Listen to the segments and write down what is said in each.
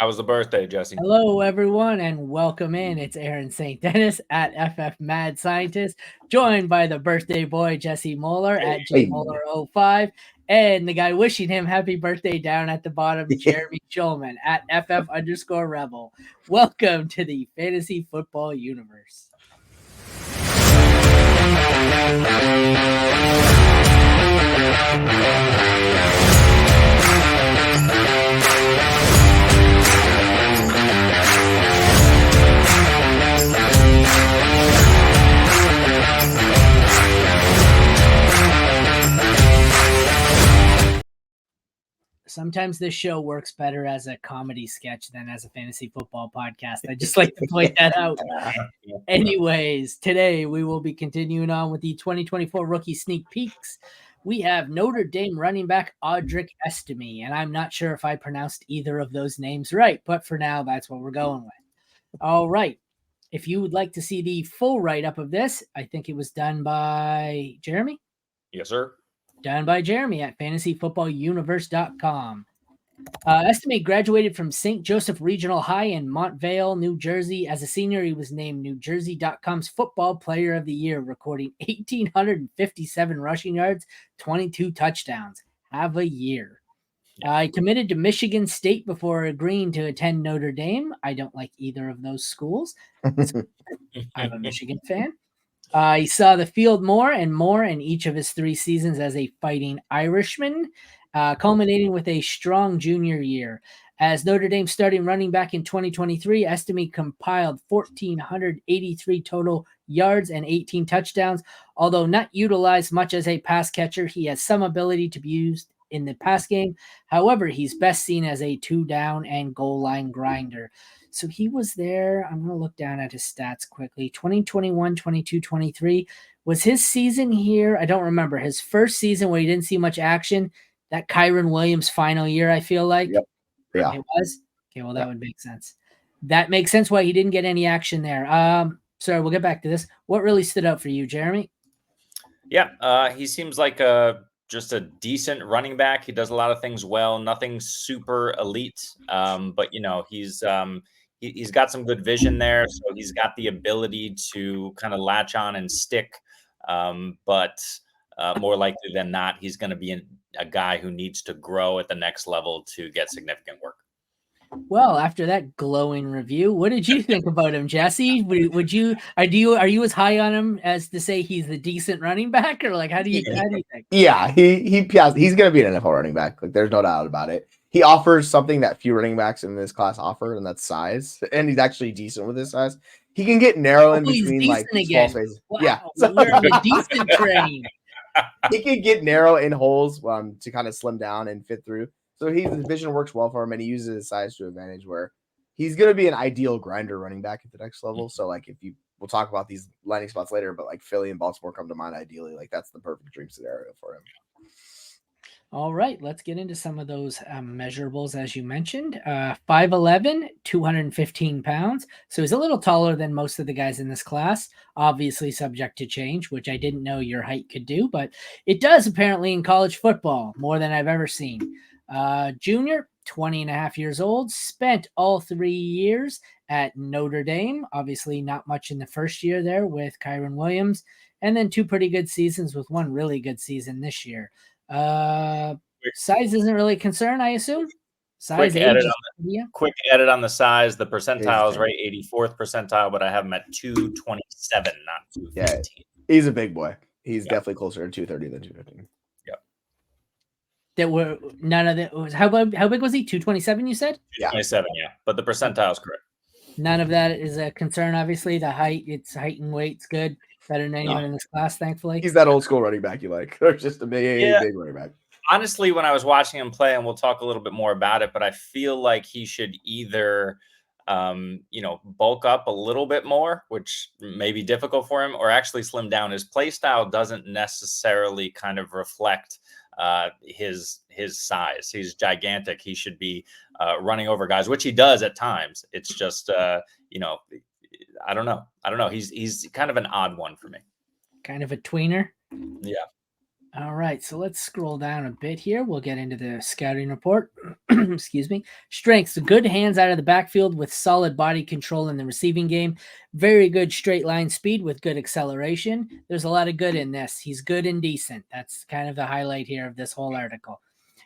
How was the birthday, Jesse? Hello, everyone, and welcome in. It's Aaron St. Dennis at FFMadScientist, joined by the birthday boy, Jesse Moeller at JMoeller05, and the guy wishing him happy birthday down at the bottom, Jeremy Shulman at FF_Rebel. Welcome to the fantasy football universe. Sometimes this show works better as a comedy sketch than as a fantasy football podcast. I just like to point that out. Anyways, today we will be continuing on with the 2024 rookie sneak peeks. We have Notre Dame running back Audric Estime, and I'm not sure if I pronounced either of those names right, but for now, that's what we're going with. All right. If you would like to see the full write-up of this, I think it was done by Jeremy. Yes, sir. Done by Jeremy at fantasyfootballuniverse.com. Estime graduated from St. Joseph Regional High in Montvale, New Jersey. As a senior, he was named NewJersey.com's Football Player of the Year, recording 1,857 rushing yards, 22 touchdowns. Have a year. He committed to Michigan State before agreeing to attend Notre Dame. I don't like either of those schools. I'm a Michigan fan. He saw the field more and more in each of his 3 seasons as a fighting Irishman, culminating with a strong junior year. As Notre Dame starting running back in 2023, Estime compiled 1,483 total yards and 18 touchdowns. Although not utilized much as a pass catcher, he has some ability to be used in the pass game. However, he's best seen as a 2-down and goal line grinder. So he was there. I'm going to look down at his stats quickly. 2021, 22, 23. Was his season here? I don't remember. His first season where he didn't see much action, that Kyron Williams final year, I feel like. Yep. Yeah. It was? Okay, well, that would make sense. That makes sense why he didn't get any action there. Sorry, we'll get back to this. What really stood out for you, Jeremy? Yeah, he seems like just a decent running back. He does a lot of things well, nothing super elite. But, he's got some good vision there. So he's got the ability to kind of latch on and stick. But more likely than not, he's going to be a guy who needs to grow at the next level to get significant work. Well, after that glowing review, what did you think about him, Jesse? Are you as high on him as to say he's the decent running back, or like how do you think? Yeah, he's going to be an NFL running back. Like, there's no doubt about it. He offers something that few running backs in this class offer, and that's size. And he's actually decent with his size. He can get narrow in between like small spaces. Wow. Yeah, so we're on the decent train. He can get narrow in holes to kind of slim down and fit through. So his vision works well for him, and he uses his size to advantage where he's going to be an ideal grinder running back at the next level. So, like, we'll talk about these landing spots later, but like Philly and Baltimore come to mind ideally. Like, that's the perfect dream scenario for him. All right, let's get into some of those measurables, as you mentioned. 5'11", 215 pounds. So he's a little taller than most of the guys in this class, obviously subject to change, which I didn't know your height could do, but it does apparently in college football, more than I've ever seen. Junior, 20 and a half years old, spent all 3 years at Notre Dame. Obviously not much in the first year there with Kyron Williams, and then 2 pretty good seasons with 1 really good season this year. Size isn't really a concern, I assume. Quick edit on the size. The percentile is right 84th percentile, but I have him at 227, not 215. Yeah, he's a big boy. He's definitely closer to 230 than 215. That were none of it was how big was he? 227, you said? 227, yeah. But the percentile is correct. None of that is a concern, obviously. The height and weight's good. Better than anyone in this class, thankfully. He's that old school running back you like. Or just a big running back. Honestly, when I was watching him play, and we'll talk a little bit more about it, but I feel like he should either bulk up a little bit more, which may be difficult for him, or actually slim down. His play style doesn't necessarily kind of reflect his size. He's gigantic. He should be running over guys, which he does at times. It's just I don't know. He's kind of an odd one for me. Kind of a tweener. Yeah. All right, so let's scroll down a bit here. We'll get into the scouting report. Excuse me. Strengths: good hands out of the backfield with solid body control in the receiving game. Very good straight line speed with good acceleration. There's a lot of good in this. He's good and decent. That's kind of the highlight here of this whole article.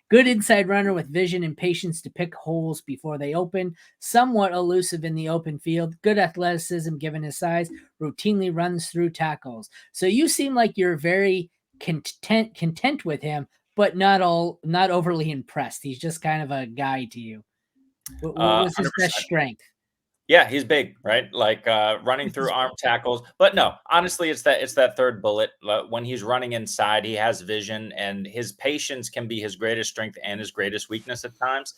Good inside runner with vision and patience to pick holes before they open. Somewhat elusive in the open field. Good athleticism given his size. Routinely runs through tackles. So you seem like you're very content with him, but not overly impressed. He's just kind of a guy to you. What was his best 100%. strength? Yeah, he's big, right? Like running through arm tackles. But no, honestly, it's that third bullet. When he's running inside, he has vision, and his patience can be his greatest strength and his greatest weakness at times.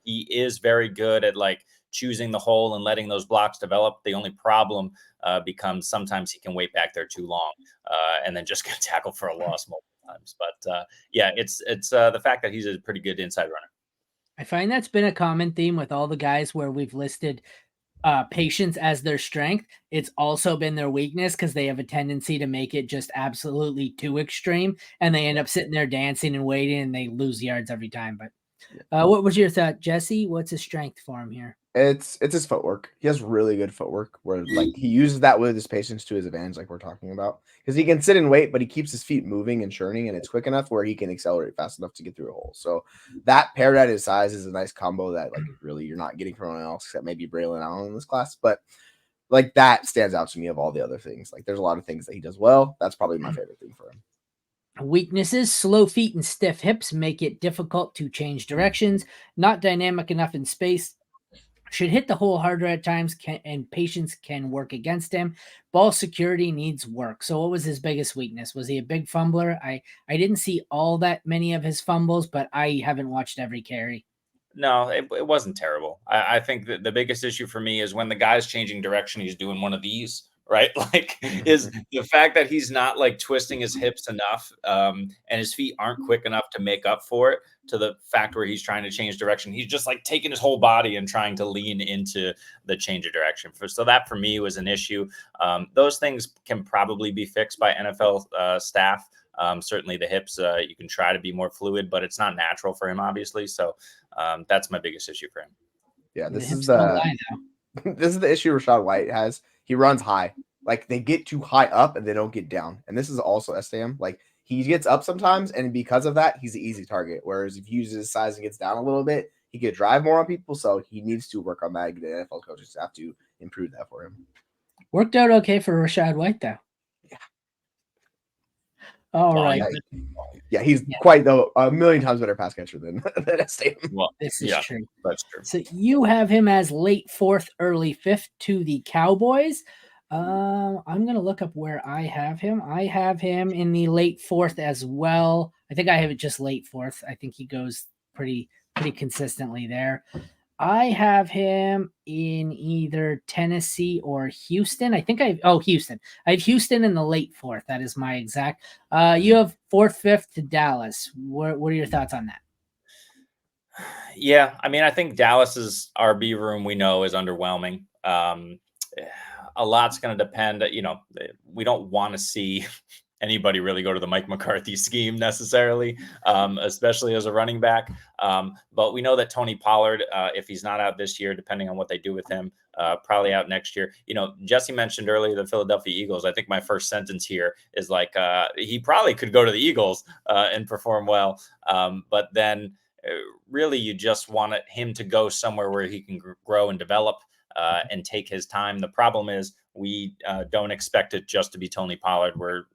He is very good at like choosing the hole and letting those blocks develop. The only problem becomes sometimes he can wait back there too long and then just get tackled for a loss multiple times. But yeah, it's the fact that he's a pretty good inside runner. I find that's been a common theme with all the guys where we've listed patience as their strength. It's also been their weakness because they have a tendency to make it just absolutely too extreme, and they end up sitting there dancing and waiting, and they lose yards every time. But what was your thought, Jesse? What's his strength for him here? It's his footwork. He has really good footwork where like he uses that with his patience to his advantage, like we're talking about. Because he can sit and wait, but he keeps his feet moving and churning, and it's quick enough where he can accelerate fast enough to get through a hole. So that paired at his size is a nice combo that like really you're not getting from anyone else except maybe Braylon Allen in this class. But like that stands out to me of all the other things. Like there's a lot of things that he does well. That's probably my favorite thing for him. Weaknesses: slow feet and stiff hips make it difficult to change directions. Not dynamic enough in space. Should hit the hole harder at times, and patience can work against him. Ball security needs work. So what was his biggest weakness? Was he a big fumbler? I didn't see all that many of his fumbles, but I haven't watched every carry. No, it wasn't terrible. I think that the biggest issue for me is when the guy's changing direction, he's doing one of these, right? Like, is the fact that he's not like twisting his hips enough, and his feet aren't quick enough to make up for it, to the fact where he's trying to change direction. He's just like taking his whole body and trying to lean into the change of direction. So that for me was an issue. Those things can probably be fixed by NFL staff. Certainly the hips, you can try to be more fluid, but it's not natural for him, obviously. So that's my biggest issue for him. Yeah, this is the issue Rachaad White has. He runs high. Like they get too high up and they don't get down. And this is also STM. Like he gets up sometimes, and because of that, he's an easy target. Whereas if he uses his size and gets down a little bit, he could drive more on people. So he needs to work on that. The NFL coaches have to improve that for him. Worked out okay for Rachaad White, though. Yeah. All right. Yeah, he's quite though a million times better pass catcher than STM. Well, this is true. That's true. So you have him as late 4th, early 5th to the Cowboys. I'm going to look up where I have him. I have him in the late 4th as well. I think I have it just late 4th. I think he goes pretty consistently there. I have him in either Tennessee or Houston. I think Houston. I have Houston in the late 4th. That is my exact. You have 4th, 5th to Dallas. What are your thoughts on that? Yeah, I mean, I think Dallas's RB room we know is underwhelming. A lot's going to depend. We don't want to see anybody really go to the Mike McCarthy scheme necessarily, especially as a running back. But we know that Tony Pollard, if he's not out this year, depending on what they do with him, probably out next year. Jesse mentioned earlier the Philadelphia Eagles. I think my first sentence here is like, he probably could go to the Eagles and perform well. But then really you just want him to go somewhere where he can grow and develop and take his time. The problem is we don't expect it just to be Tony Pollard, where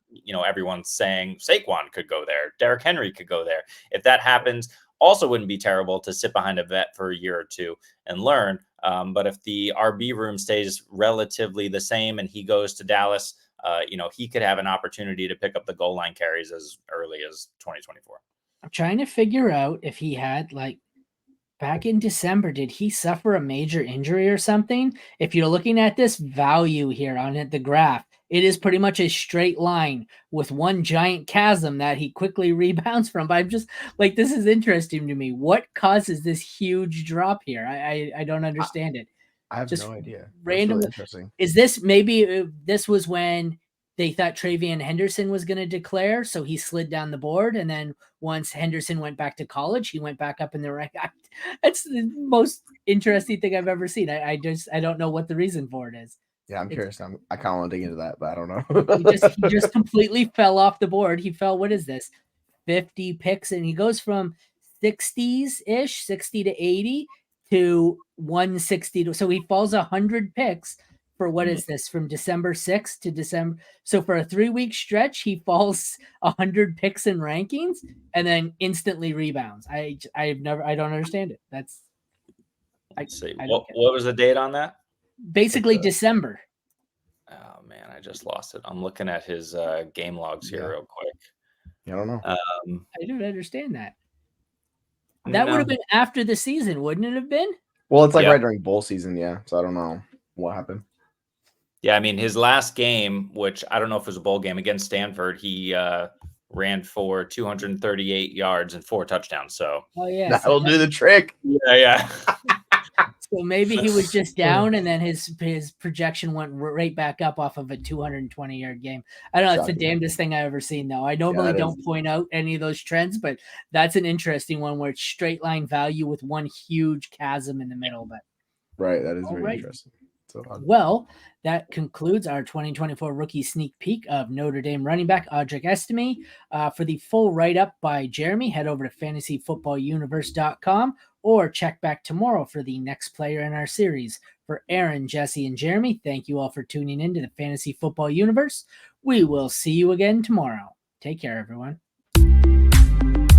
everyone's saying Saquon could go there, Derrick Henry could go there. If that happens, also wouldn't be terrible to sit behind a vet for a year or two and learn. But if the RB room stays relatively the same and he goes to Dallas, he could have an opportunity to pick up the goal line carries as early as 2024. I'm trying to figure out if he had back in December, did he suffer a major injury or something? If you're looking at this value here on the graph, it is pretty much a straight line with one giant chasm that he quickly rebounds from. But I'm just like, this is interesting to me. What causes this huge drop here? I don't understand it. I have no idea. Random. Really interesting. Is this maybe this was when they thought Travian Henderson was going to declare, so he slid down the board. And then once Henderson went back to college, he went back up in the rank. It's the most interesting thing I've ever seen. I don't know what the reason for it is. Yeah, I'm curious. I kind of want to dig into that, but I don't know. he just completely fell off the board. He fell, what is this, 50 picks, and he goes from 60s-ish, 60 to 80 to 160. So he falls 100 picks for what is this, from December 6th to December. So for a 3-week stretch, he falls 100 picks in rankings and then instantly rebounds. I don't understand it. Let's see. What was the date on that? Basically December. Oh man, I just lost it. I'm looking at his game logs here real quick. I don't know. I don't understand that. That would have been after the season, wouldn't it have been? Well, it's like right during bowl season, so I don't know what happened. Yeah, I mean, his last game, which I don't know if it was a bowl game, against Stanford, he ran for 238 yards and 4 touchdowns. So that'll do the trick. Yeah. So maybe he was just down, and then his projection went right back up off of a 220-yard game. I don't know. It's the damnedest thing I've ever seen, though. I normally don't point out any of those trends, but that's an interesting one where it's straight line value with one huge chasm in the middle. But right, that is very interesting. Well, that concludes our 2024 rookie sneak peek of Notre Dame running back Audric Estime. For the full write-up by Jeremy, head over to fantasyfootballuniverse.com or check back tomorrow for the next player in our series. For Aaron, Jesse, and Jeremy, thank you all for tuning in to the Fantasy Football Universe. We will see you again tomorrow. Take care, everyone.